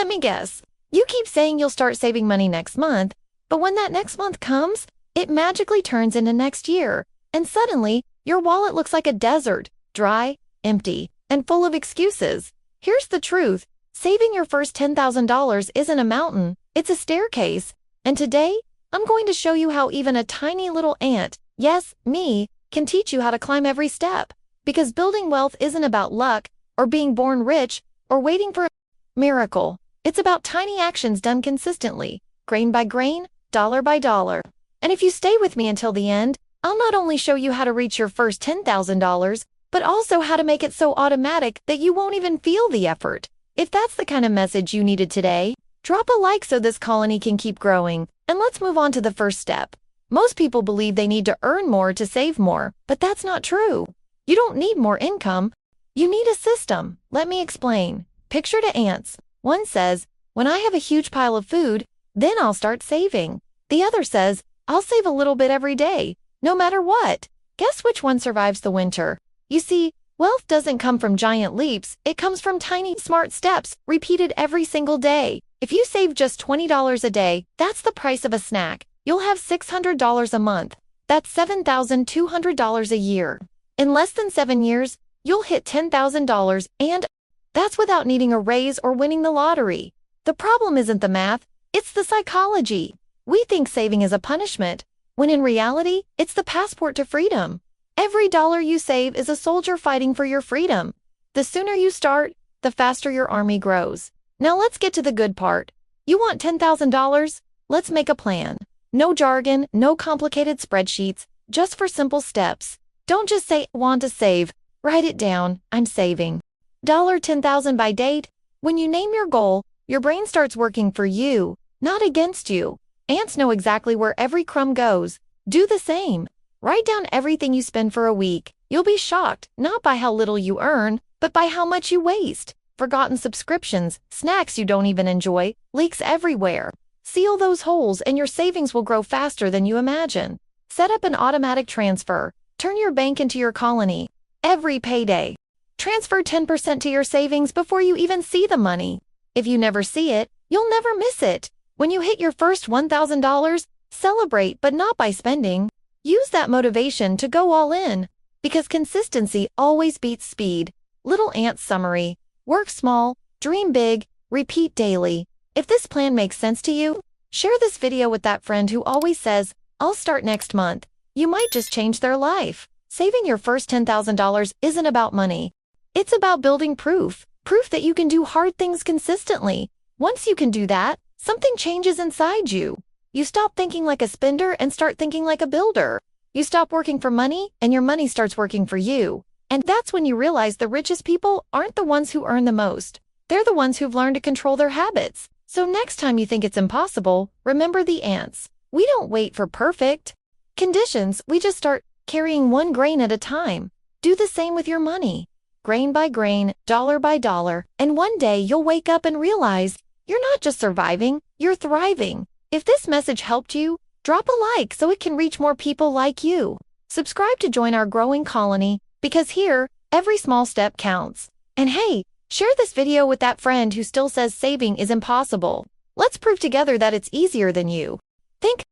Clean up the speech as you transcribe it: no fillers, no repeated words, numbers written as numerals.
Let me guess. You keep saying you'll start saving money next month, but when that next month comes, it magically turns into next year, and suddenly, your wallet looks like a desert, dry, empty, and full of excuses. Here's the truth. Saving your first $10,000 isn't a mountain, it's a staircase. And today, I'm going to show you how even a tiny little ant, yes, me, can teach you how to climb every step. Because building wealth isn't about luck, or being born rich, or waiting for a miracle. It's about tiny actions done consistently, grain by grain, dollar by dollar. And if you stay with me until the end, I'll not only show you how to reach your first $10,000, but also how to make it so automatic that you won't even feel the effort. If that's the kind of message you needed today, drop a like so this colony can keep growing. And let's move on to the first step. Most people believe they need to earn more to save more, but that's not true. You don't need more income. You need a system. Let me explain. Picture the ants. One says, when I have a huge pile of food, then I'll start saving. The other says, I'll save a little bit every day, no matter what. Guess which one survives the winter? You see, wealth doesn't come from giant leaps, it comes from tiny, smart steps, repeated every single day. If you save just $20 a day, that's the price of a snack. You'll have $600 a month. That's $7,200 a year. In less than 7 years, you'll hit $10,000, and that's without needing a raise or winning the lottery. The problem isn't the math, it's the psychology. We think saving is a punishment, when in reality, it's the passport to freedom. Every dollar you save is a soldier fighting for your freedom. The sooner you start, the faster your army grows. Now let's get to the good part. You want $10,000? Let's make a plan. No jargon, no complicated spreadsheets, just for simple steps. Don't just say, want to save. Write it down, I'm saving. $10,000 by date. When you name your goal, your brain starts working for you, not against you. Ants know exactly where every crumb goes. Do the same. Write down everything you spend for a week. You'll be shocked, not by how little you earn, but by how much you waste. Forgotten subscriptions, snacks you don't even enjoy, leaks everywhere. Seal those holes and your savings will grow faster than you imagine. Set up an automatic transfer. Turn your bank into your colony. Every payday. Transfer 10% to your savings before you even see the money. If you never see it, you'll never miss it. When you hit your first $1,000, celebrate, but not by spending. Use that motivation to go all in. Because consistency always beats speed. Little ant summary. Work small, dream big, repeat daily. If this plan makes sense to you, share this video with that friend who always says, I'll start next month. You might just change their life. Saving your first $10,000 isn't about money. It's about building proof that you can do hard things consistently. Once you can do that, something changes inside you. You stop thinking like a spender and start thinking like a builder. You stop working for money and your money starts working for you. And that's when you realize the richest people aren't the ones who earn the most. They're the ones who've learned to control their habits. So next time you think it's impossible, remember the ants. We don't wait for perfect conditions, we just start carrying one grain at a time. Do the same with your money. Grain by grain, dollar by dollar, and one day you'll wake up and realize you're not just surviving, you're thriving. If this message helped you, drop a like so it can reach more people like you. Subscribe to join our growing colony, because here, every small step counts. And hey, share this video with that friend who still says saving is impossible. Let's prove together that it's easier than you think.